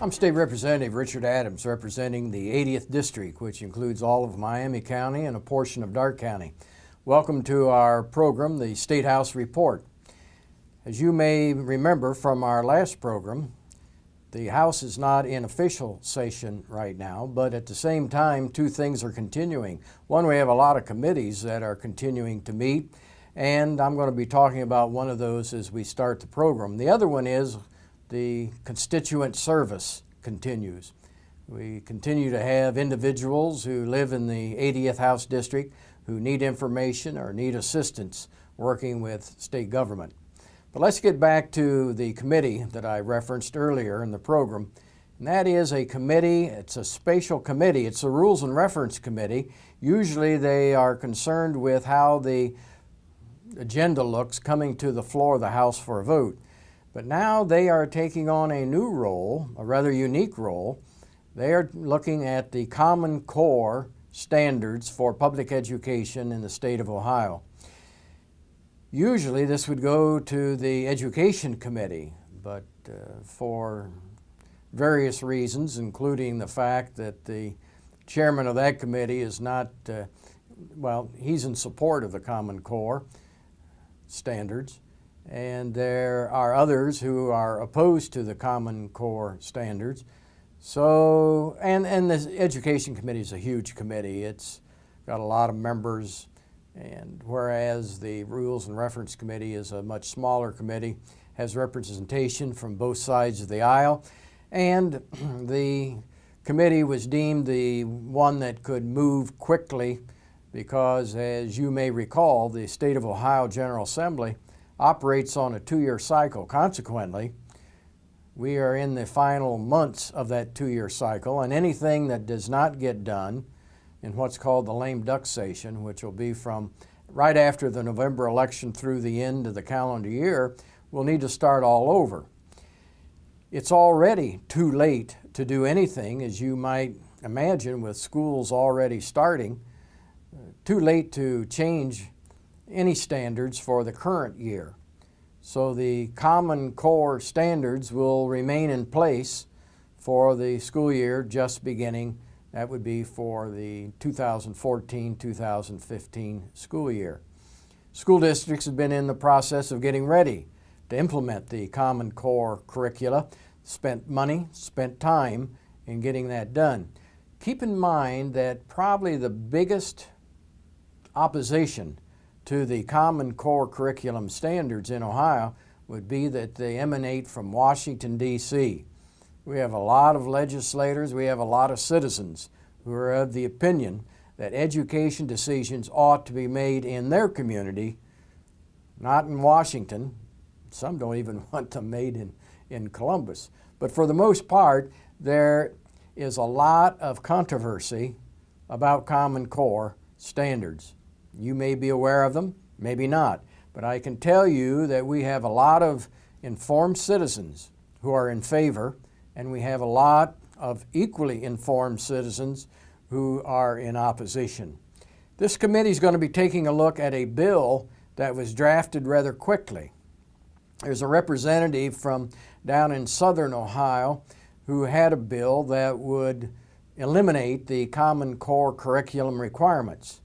I'm State Representative Richard Adams, representing the 80th District, which includes all of Miami County and a portion of Darke County. Welcome to our program, the State House Report. As you may remember from our last program, the House is not in official session right now, but at the same time, two things are continuing. One, we have a lot of committees that are continuing to meet, and I'm going to be talking about one of those as we start the program. The other one is the constituent service continues. We continue to have individuals who live in the 80th House District who need information or need assistance working with state government. But let's get back to the committee that I referenced earlier in the program, and that is a committee. It's a spatial committee. It's a Rules and Reference Committee. Usually they are concerned with how the agenda looks coming to the floor of the House for a vote. But now they are taking on a new role, a rather unique role. They are looking at the Common Core standards for public education in the state of Ohio. Usually this would go to the Education Committee, but for various reasons, including the fact that the chairman of that committee is not, he's in support of the Common Core standards, and there are others who are opposed to the Common Core standards. So, and the Education Committee is a huge committee. It's got a lot of members, and whereas the Rules and Reference Committee is a much smaller committee, has representation from both sides of the aisle, and the committee was deemed the one that could move quickly because, as you may recall, the State of Ohio General Assembly operates on a two-year cycle. Consequently, we are in the final months of that two-year cycle, and anything that does not get done in what's called the lame duck session, which will be from right after the November election through the end of the calendar year, will need to start all over. It's already too late to do anything, as you might imagine, with schools already starting. Too late to change any standards for the current year. So the Common Core standards will remain in place for the school year just beginning. That would be for the 2014-2015 school year. School districts have been in the process of getting ready to implement the Common Core curricula, spent money, spent time in getting that done. Keep in mind that probably the biggest opposition to the Common Core curriculum standards in Ohio would be that they emanate from Washington, D.C. We have a lot of legislators, we have a lot of citizens who are of the opinion that education decisions ought to be made in their community, not in Washington. Some don't even want them made in Columbus. But for the most part, there is a lot of controversy about Common Core standards. You may be aware of them, maybe not, but I can tell you that we have a lot of informed citizens who are in favor, and we have a lot of equally informed citizens who are in opposition. This committee is going to be taking a look at a bill that was drafted rather quickly. There's a representative from down in southern Ohio who had a bill that would eliminate the Common Core curriculum requirements.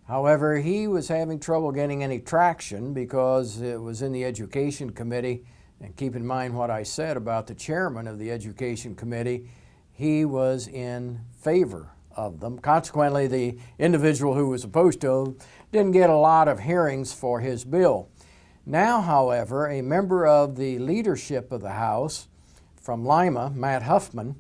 However, he was having trouble getting any traction because it was in the Education Committee, and keep in mind what I said about the chairman of the Education Committee. He was in favor of them. Consequently, the individual who was opposed to him didn't get a lot of hearings for his bill. Now, however, a member of the leadership of the House from Lima, Matt Huffman,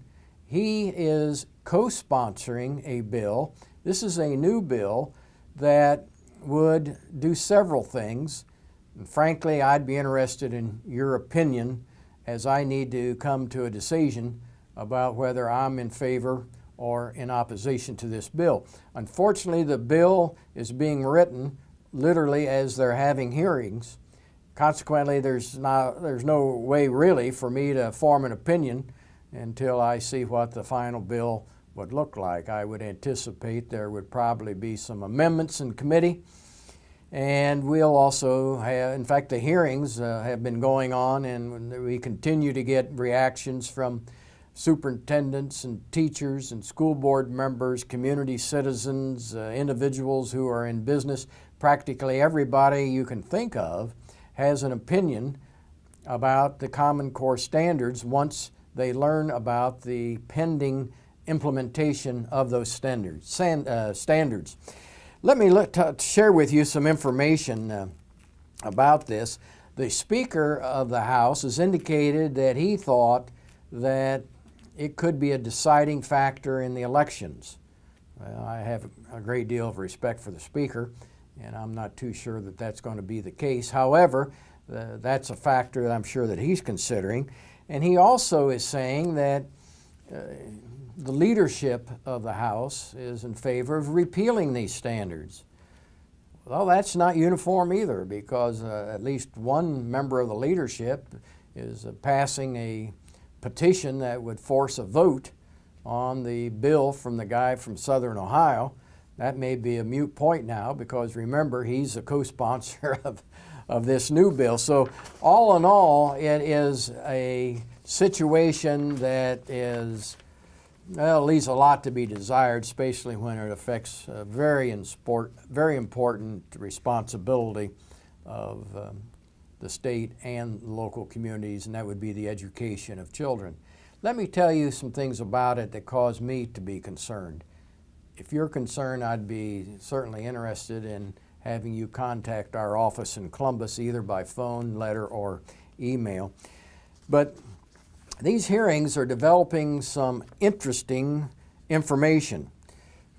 he is co-sponsoring a bill. This is a new bill that would do several things. And frankly, I'd be interested in your opinion as I need to come to a decision about whether I'm in favor or in opposition to this bill. Unfortunately, the bill is being written literally as they're having hearings. Consequently, there's no way really for me to form an opinion until I see what the final bill would look like. I would anticipate there would probably be some amendments in committee, and we'll also have, in fact, the hearings have been going on, and we continue to get reactions from superintendents and teachers and school board members, community citizens, individuals who are in business. Practically everybody you can think of has an opinion about the Common Core standards once they learn about the pending implementation of those standards. Let me share with you some information about this. The Speaker of the House has indicated that he thought that it could be a deciding factor in the elections. Well, I have a great deal of respect for the Speaker, and I'm not too sure that that's going to be the case. However, that's a factor that I'm sure that he's considering. And he also is saying that the leadership of the House is in favor of repealing these standards. Well, that's not uniform either, because at least one member of the leadership is passing a petition that would force a vote on the bill from the guy from Southern Ohio. That may be a moot point now, because remember, he's a co-sponsor of this new bill. So all in all, it is a situation that is, well, leaves a lot to be desired, especially when it affects a very important responsibility of the state and local communities, and that would be the education of children. Let me tell you some things about it that cause me to be concerned. If you're concerned, I'd be certainly interested in having you contact our office in Columbus, either by phone, letter, or email. But these hearings are developing some interesting information.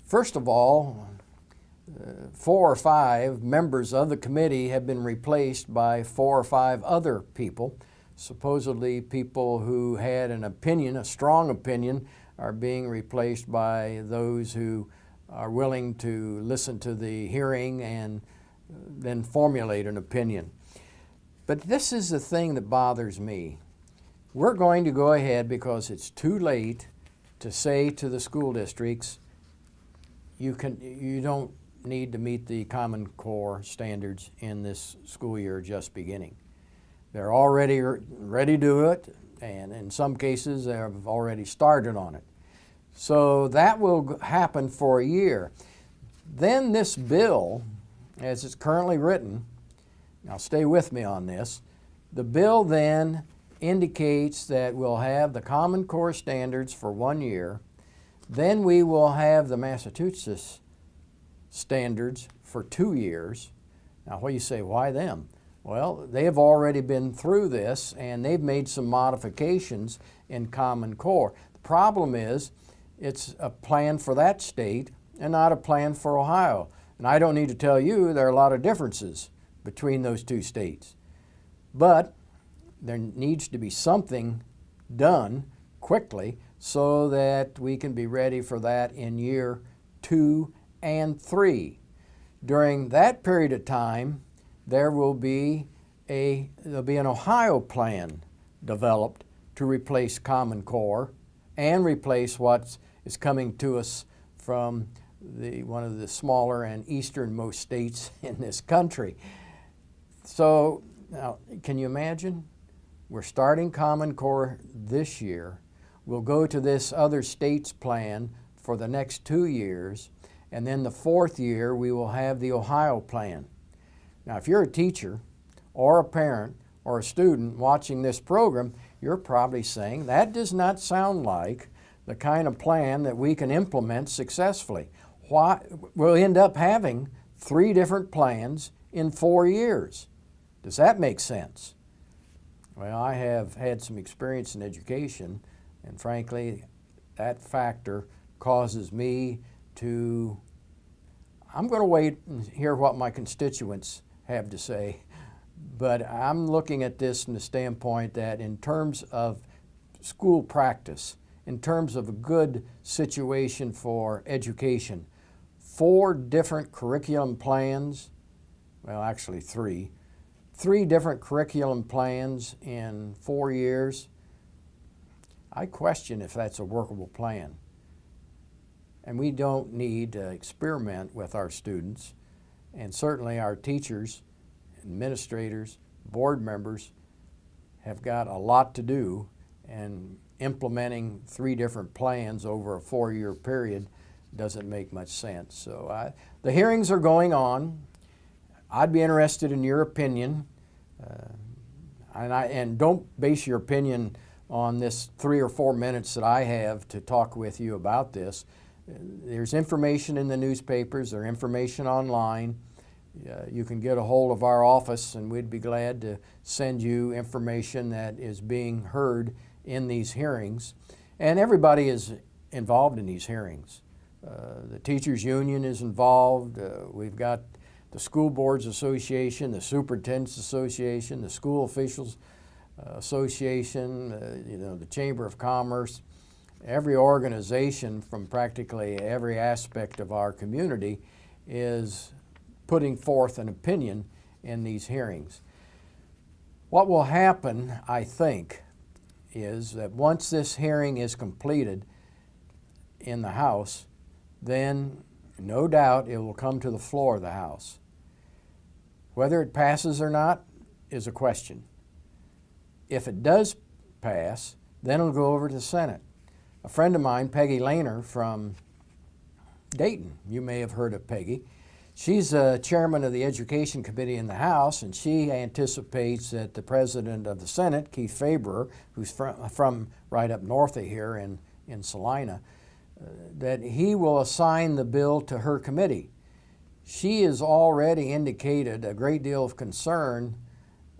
First of all, 4 or 5 members of the committee have been replaced by 4 or 5 other people. Supposedly people who had an opinion, a strong opinion, are being replaced by those who are willing to listen to the hearing and then formulate an opinion. But this is the thing that bothers me. We're going to go ahead, because it's too late to say to the school districts, you don't need to meet the Common Core standards in this school year just beginning. They're already ready to do it, and in some cases they have already started on it. So that will happen for a year. Then this bill, as it's currently written, now stay with me on this, the bill then indicates that we'll have the Common Core standards for 1 year, then we will have the Massachusetts standards for 2 years. Now what do you say, why them? Well, they have already been through this, and they've made some modifications in Common Core. The problem is, it's a plan for that state and not a plan for Ohio. And I don't need to tell you there are a lot of differences between those 2 states. But there needs to be something done quickly so that we can be ready for that in year 2 and 3. During that period of time, there'll be an Ohio plan developed to replace Common Core and replace what is coming to us from one of the smaller and easternmost states in this country. So now, can you imagine? We're starting Common Core this year. We'll go to this other state's plan for the next 2 years, and then the 4th year we will have the Ohio plan. Now, if you're a teacher or a parent or a student watching this program, you're probably saying, that does not sound like the kind of plan that we can implement successfully. Why? We'll end up having 3 different plans in 4 years. Does that make sense? Well, I have had some experience in education, and frankly, that factor causes me to, I'm going to wait and hear what my constituents have to say, but I'm looking at this from the standpoint that in terms of school practice, in terms of a good situation for education, 4 different curriculum plans, well, actually 3 different curriculum plans in 4 years, I question if that's a workable plan. And we don't need to experiment with our students, and certainly our teachers, administrators, board members have got a lot to do, and implementing 3 different plans over a 4-year period doesn't make much sense. So the hearings are going on. I'd be interested in your opinion. And don't base your opinion on this 3 or 4 minutes that I have to talk with you about this. There's information in the newspapers, there's information online. You can get a hold of our office and we'd be glad to send you information that is being heard in these hearings. And everybody is involved in these hearings. The Teachers Union is involved. We've got the School Boards Association, the Superintendents Association, the School Officials Association, the Chamber of Commerce. Every organization from practically every aspect of our community is putting forth an opinion in these hearings. What will happen, I think, is that once this hearing is completed in the House, then no doubt it will come to the floor of the House. Whether it passes or not is a question. If it does pass, then it'll go over to the Senate. A friend of mine, Peggy Lehner from Dayton, you may have heard of Peggy. She's chairman of the Education Committee in the House, and she anticipates that the president of the Senate, Keith Faber, who's from right up north of here in Salina, that he will assign the bill to her committee. She has already indicated a great deal of concern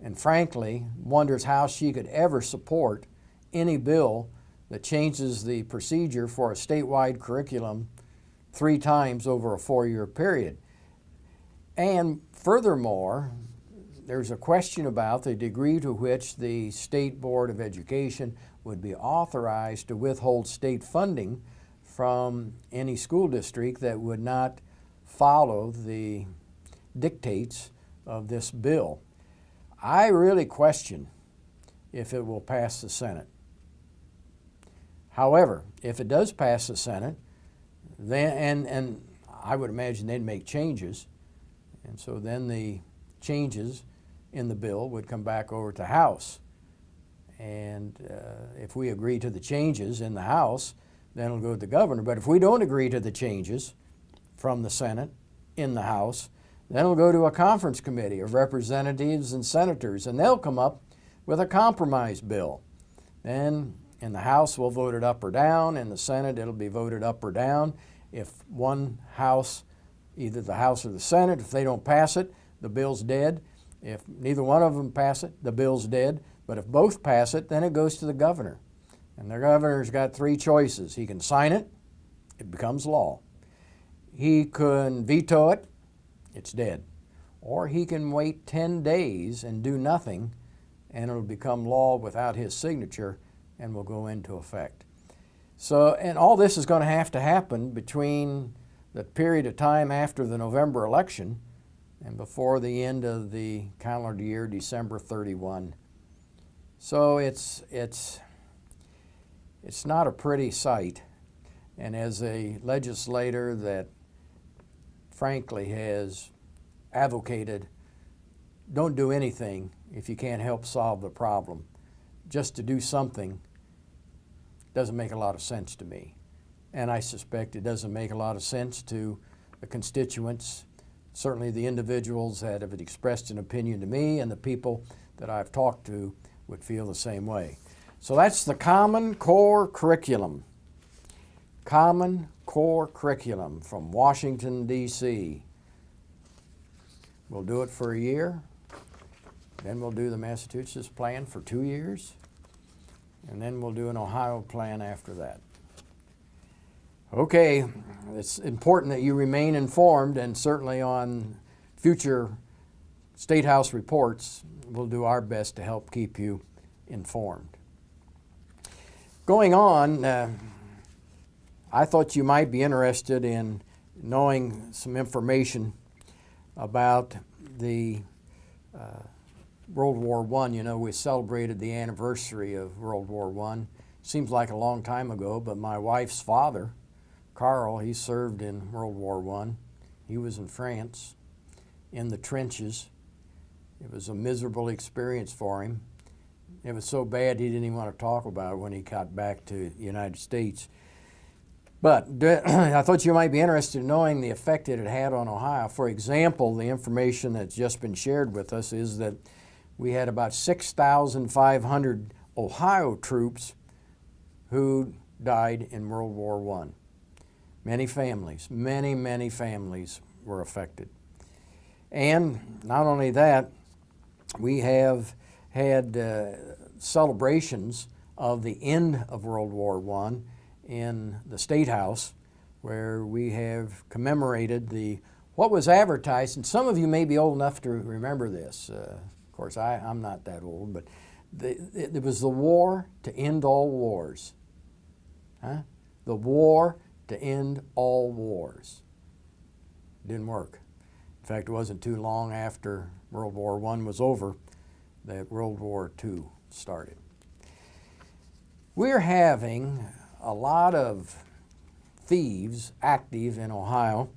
and frankly wonders how she could ever support any bill that changes the procedure for a statewide curriculum 3 times over a 4-year period. And furthermore, there's a question about the degree to which the State Board of Education would be authorized to withhold state funding from any school district that would not follow the dictates of this bill. I really question if it will pass the Senate. However, if it does pass the Senate, then and I would imagine they'd make changes, and so then the changes in the bill would come back over to the House. And if we agree to the changes in the House, then it'll go to the governor. But if we don't agree to the changes from the Senate in the House, then it'll go to a conference committee of representatives and senators, and they'll come up with a compromise bill. Then in the House, we'll vote it up or down. In the Senate, it'll be voted up or down. If one House, either the House or the Senate, if they don't pass it, the bill's dead. If neither one of them pass it, the bill's dead. But if both pass it, then it goes to the governor. And the governor's got 3 choices. He can sign it, it becomes law. He can veto it, it's dead. Or he can wait 10 days and do nothing, and it'll become law without his signature and will go into effect. So, and all this is going to happen between the period of time after the November election and before the end of the calendar year, December 31. So it's not a pretty sight. And as a legislator that frankly has advocated, don't do anything if you can't help solve the problem. Just to do something doesn't make a lot of sense to me. And I suspect it doesn't make a lot of sense to the constituents, certainly the individuals that have expressed an opinion to me, and the people that I've talked to would feel the same way. So that's the Common Core Curriculum. Common Core Curriculum from Washington, D.C. We'll do it for a year, then we'll do the Massachusetts plan for 2 years, and then we'll do an Ohio plan after that. Okay, it's important that you remain informed, and certainly on future State House reports, we'll do our best to help keep you informed. Going on, I thought you might be interested in knowing some information about the World War I. You know, we celebrated the anniversary of World War I. Seems like a long time ago, but my wife's father, Carl, he served in World War I. He was in France, in the trenches. It was a miserable experience for him. It was so bad he didn't even want to talk about it when he got back to the United States. But I thought you might be interested in knowing the effect it had on Ohio. For example, the information that's just been shared with us is that we had about 6,500 Ohio troops who died in World War I. Many families, many families were affected. And not only that, we have had celebrations of the end of World War I in the State House, where we have commemorated what was advertised, and some of you may be old enough to remember this. Of course, I'm not that old, but it was the war to end all wars. Huh? The war to end all wars. Didn't work. In fact, it wasn't too long after World War I was over that World War II started. We're having a lot of thieves active in Ohio,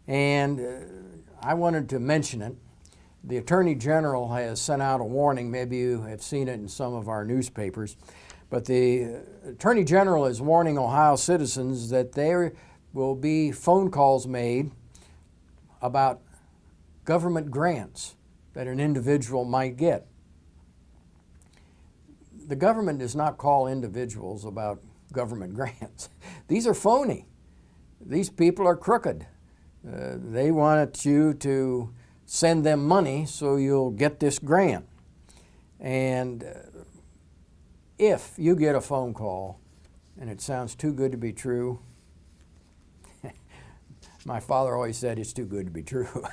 and I wanted to mention it. The Attorney General has sent out a warning. Maybe you have seen it in some of our newspapers. But the Attorney General is warning Ohio citizens that there will be phone calls made about government grants that an individual might get. The government does not call individuals about government grants. These are phony. These people are crooked. They want you to send them money so you'll get this grant. And if you get a phone call and it sounds too good to be true, my father always said it's too good to be true.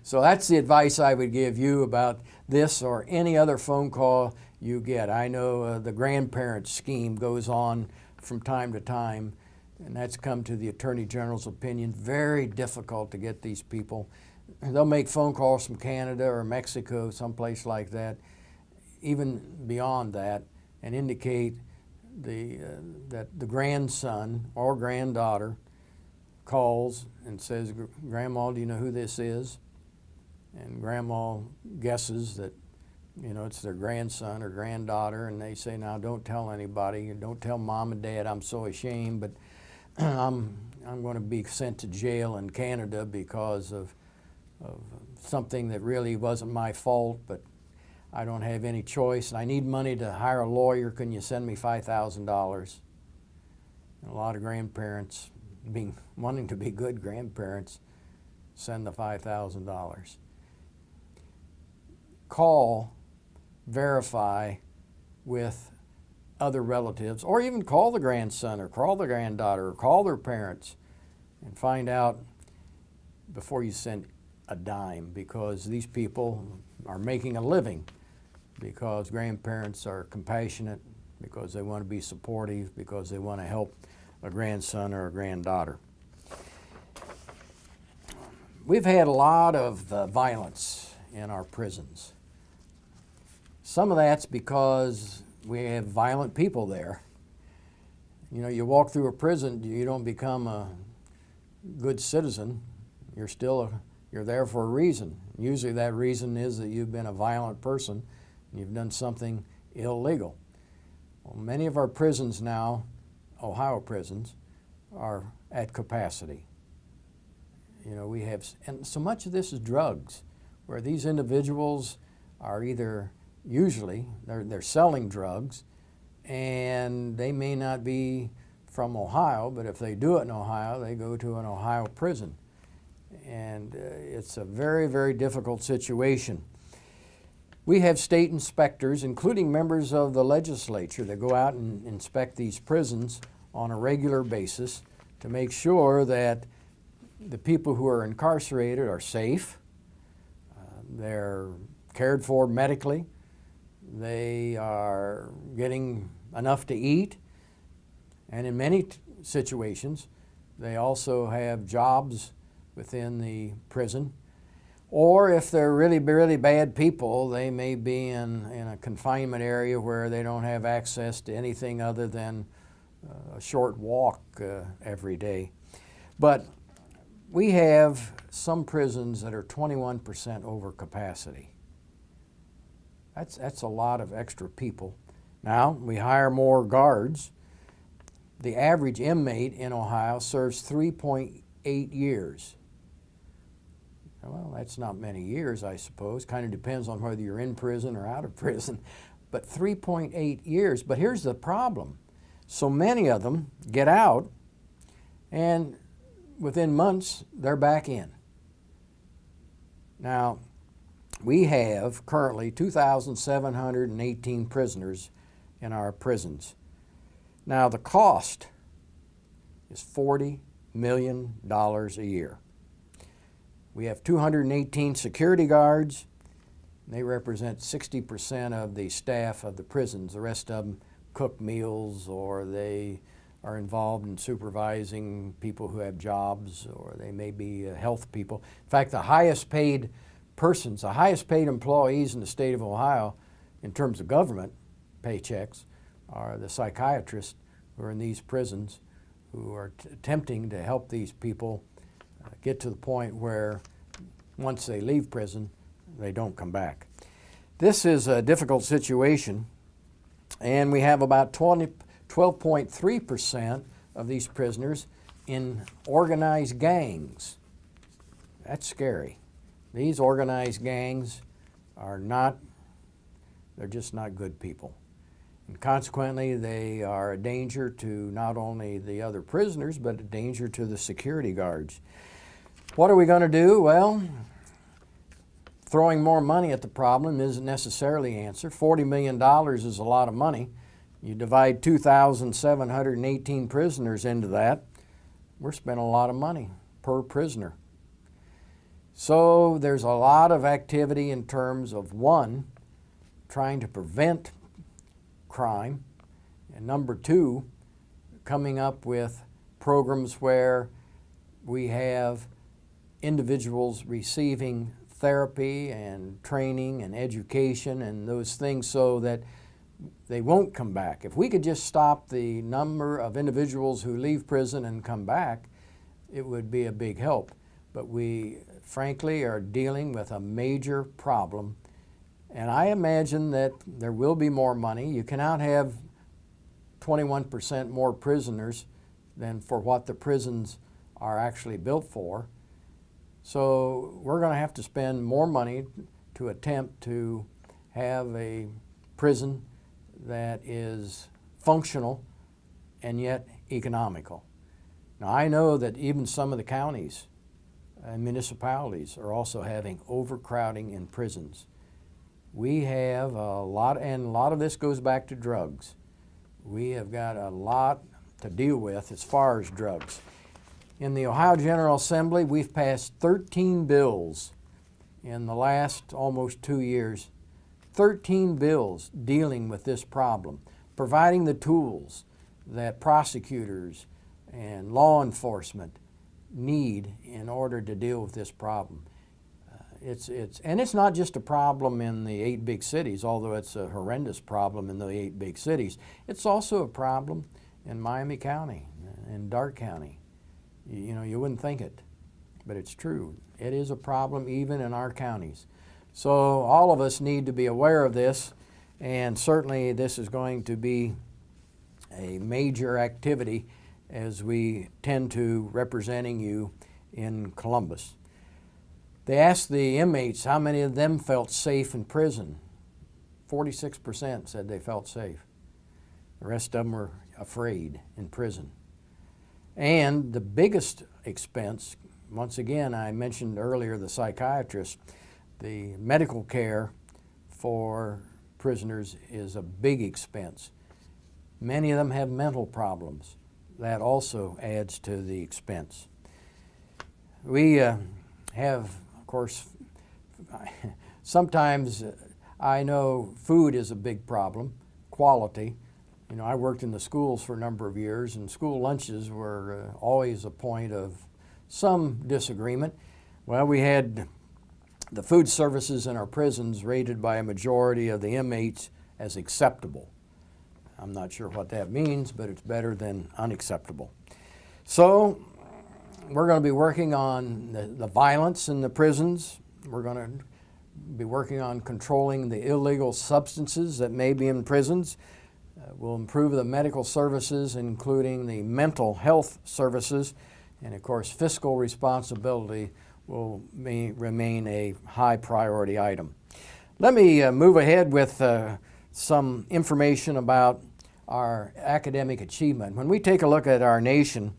So that's the advice I would give you about this or any other phone call you get. I know the grandparents scheme goes on from time to time, and that's come to the Attorney General's opinion. Very difficult to get these people. They'll make phone calls from Canada or Mexico, someplace like that, even beyond that, and indicate that the grandson or granddaughter calls and says, "Grandma, do you know who this is?" And Grandma guesses that, it's their grandson or granddaughter, and they say, "Now, don't tell anybody. Don't tell Mom and Dad. I'm so ashamed, but I'm going to be sent to jail in Canada because of something that really wasn't my fault, but I don't have any choice, and I need money to hire a lawyer. Can you send me $5,000? And a lot of grandparents, wanting to be good grandparents, send the $5,000. Call, verify with other relatives, or even call the grandson or call the granddaughter or call their parents and find out before you send a dime, because these people are making a living because grandparents are compassionate, because they want to be supportive, because they want to help a grandson or a granddaughter. We've had a lot of violence in our prisons. Some of that's because we have violent people there. You walk through a prison, you don't become a good citizen. You're there for a reason. Usually that reason is that you've been a violent person and you've done something illegal. Well, many of our prisons now, Ohio prisons, are at capacity. We have, and so much of this is drugs, where these individuals are usually they're selling drugs, and they may not be from Ohio, but if they do it in Ohio, they go to an Ohio prison. And it's a very, very difficult situation. We have state inspectors, including members of the legislature, that go out and inspect these prisons on a regular basis to make sure that the people who are incarcerated are safe, they're cared for medically, they are getting enough to eat, and in many situations, they also have jobs within the prison. Or if they're really, really bad people, they may be in a confinement area where they don't have access to anything other than a short walk every day. But we have some prisons that are 21% over capacity. That's a lot of extra people. Now, we hire more guards. The average inmate in Ohio serves 3.8 years. Well, that's not many years, I suppose. Kind of depends on whether you're in prison or out of prison. But 3.8 years. But here's the problem. So many of them get out, and within months, they're back in. Now, we have currently 2,718 prisoners in our prisons. Now, the cost is $40 million a year. We have 218 security guards. They represent 60% of the staff of the prisons. The rest of them cook meals, or they are involved in supervising people who have jobs, or they may be health people. In fact, the highest paid persons, the highest paid employees in the state of Ohio in terms of government paychecks are the psychiatrists who are in these prisons, who are attempting to help these people get to the point where once they leave prison, they don't come back. This is a difficult situation, and we have about 12.3% of these prisoners in organized gangs. That's scary. These organized gangs are not, they're just not good people. And consequently, they are a danger to not only the other prisoners, but a danger to the security guards. What are we going to do? Well, throwing more money at the problem isn't necessarily the answer. $40 million is a lot of money. You divide 2,718 prisoners into that, we're spending a lot of money per prisoner. So there's a lot of activity in terms of, one, trying to prevent crime, and number two, coming up with programs where we have individuals receiving therapy and training and education and those things so that they won't come back. If we could just stop the number of individuals who leave prison and come back, it would be a big help. But we, frankly, are dealing with a major problem. And I imagine that there will be more money. You cannot have 21% more prisoners than for what the prisons are actually built for. So we're going to have to spend more money to attempt to have a prison that is functional and yet economical. Now, I know that even some of the counties and municipalities are also having overcrowding in prisons. We have a lot, and a lot of this goes back to drugs. We have got a lot to deal with as far as drugs. In the Ohio General Assembly, we've passed 13 bills in the last almost 2 years. 13 bills dealing with this problem, providing the tools that prosecutors and law enforcement need in order to deal with this problem. And it's not just a problem in the 8 big cities, although it's a horrendous problem in the 8 big cities. It's also a problem in Miami County, in Darke County. You know, you wouldn't think it, but it's true. It is a problem even in our counties. So all of us need to be aware of this, and certainly this is going to be a major activity as we tend to representing you in Columbus. They asked the inmates how many of them felt safe in prison. 46% said they felt safe. The rest of them were afraid in prison. And the biggest expense, once again, I mentioned earlier the psychiatrist, the medical care for prisoners is a big expense. Many of them have mental problems. That also adds to the expense. We have, of course, sometimes I know food is a big problem, quality. You know, I worked in the schools for a number of years, and school lunches were always a point of some disagreement. Well, we had the food services in our prisons rated by a majority of the inmates as acceptable. I'm not sure what that means, but it's better than unacceptable. So we're going to be working on the violence in the prisons. We're going to We'll be working on controlling the illegal substances that may be in prisons. We'll improve the medical services, including the mental health services, and of course fiscal responsibility will remain a high priority item. Let me move ahead with some information about our academic achievement. When we take a look at our nation,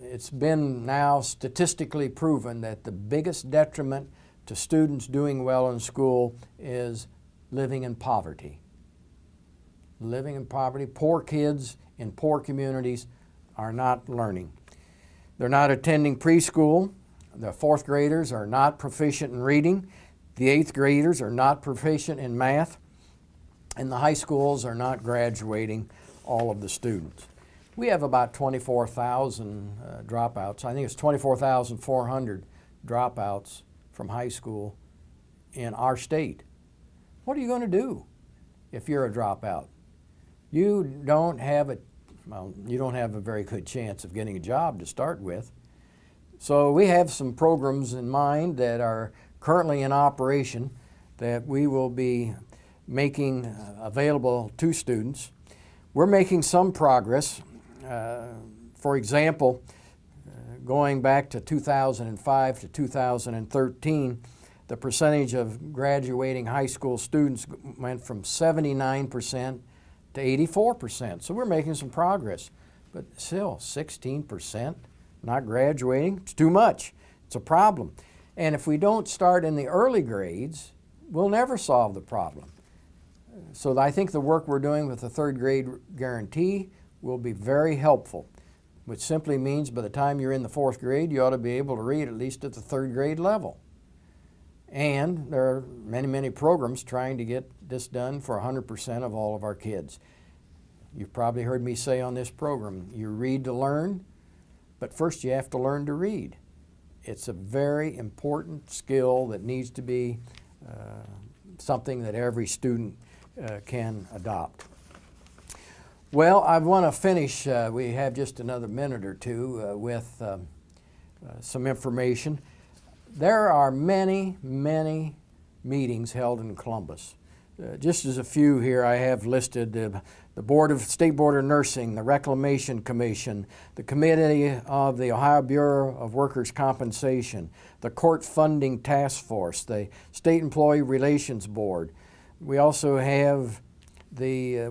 it's been now statistically proven that the biggest detriment to students doing well in school is living in poverty. Living in poverty. Poor kids in poor communities are not learning. They're not attending preschool. The fourth graders are not proficient in reading. The eighth graders are not proficient in math. And the high schools are not graduating all of the students. We have about 24,000 dropouts. I think it's 24,400 dropouts from high school in our state. What are you going to do if you're a dropout? You don't have a very good chance of getting a job to start with. So we have some programs in mind that are currently in operation that we will be making available to students. We're making some progress. For example, going back to 2005 to 2013, the percentage of graduating high school students went from 79% to 84%. So we're making some progress. But still, 16% not graduating, it's too much. It's a problem. And if we don't start in the early grades, we'll never solve the problem. So I think the work we're doing with the third grade guarantee will be very helpful, which simply means by the time you're in the fourth grade, you ought to be able to read at least at the third grade level. And there are many, many programs trying to get this done for 100% of all of our kids. You've probably heard me say on this program, you read to learn, but first you have to learn to read. It's a very important skill that needs to be something that every student can adopt. Well, I want to finish, we have just another minute or two with some information. There are many, many meetings held in Columbus. Just as a few here I have listed, the State Board of Nursing, the Reclamation Commission, the Committee of the Ohio Bureau of Workers' Compensation, the Court Funding Task Force, the State Employee Relations Board. We also have the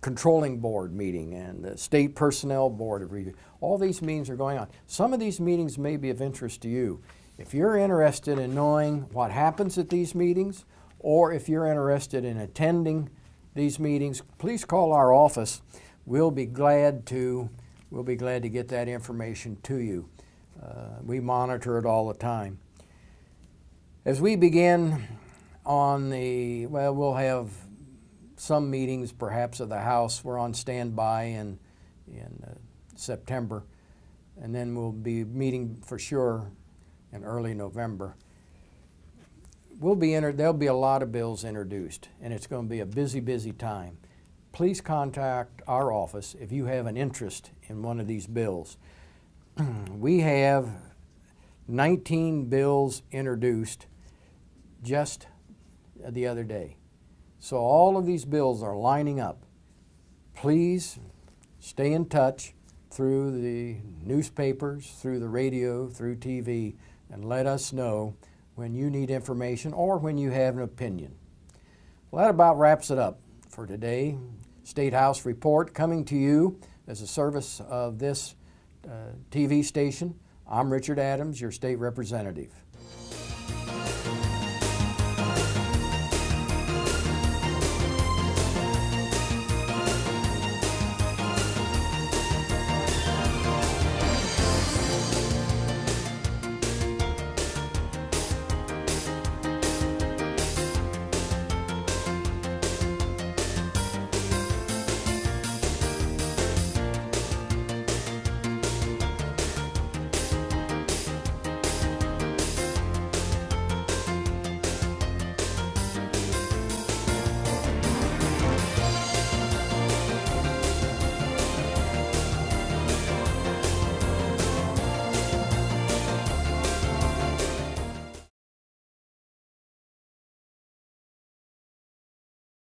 Controlling Board meeting and the State Personnel Board of Review. All these meetings are going on. Some of these meetings may be of interest to you. If you're interested in knowing what happens at these meetings, or if you're interested in attending these meetings, please call our office. We'll be glad to get that information to you. We monitor it all the time. As we begin on we'll have some meetings perhaps of the House. We're on standby in September, and then we'll be meeting for sure in early November. There'll be a lot of bills introduced, and it's going to be a busy, busy time. Please contact our office if you have an interest in one of these bills. We have 19 bills introduced just the other day. So all of these bills are lining up. Please stay in touch through the newspapers, through the radio, through TV, and let us know when you need information or when you have an opinion. Well, that about wraps it up for today. State House Report coming to you as a service of this TV station. I'm Richard Adams, your state representative.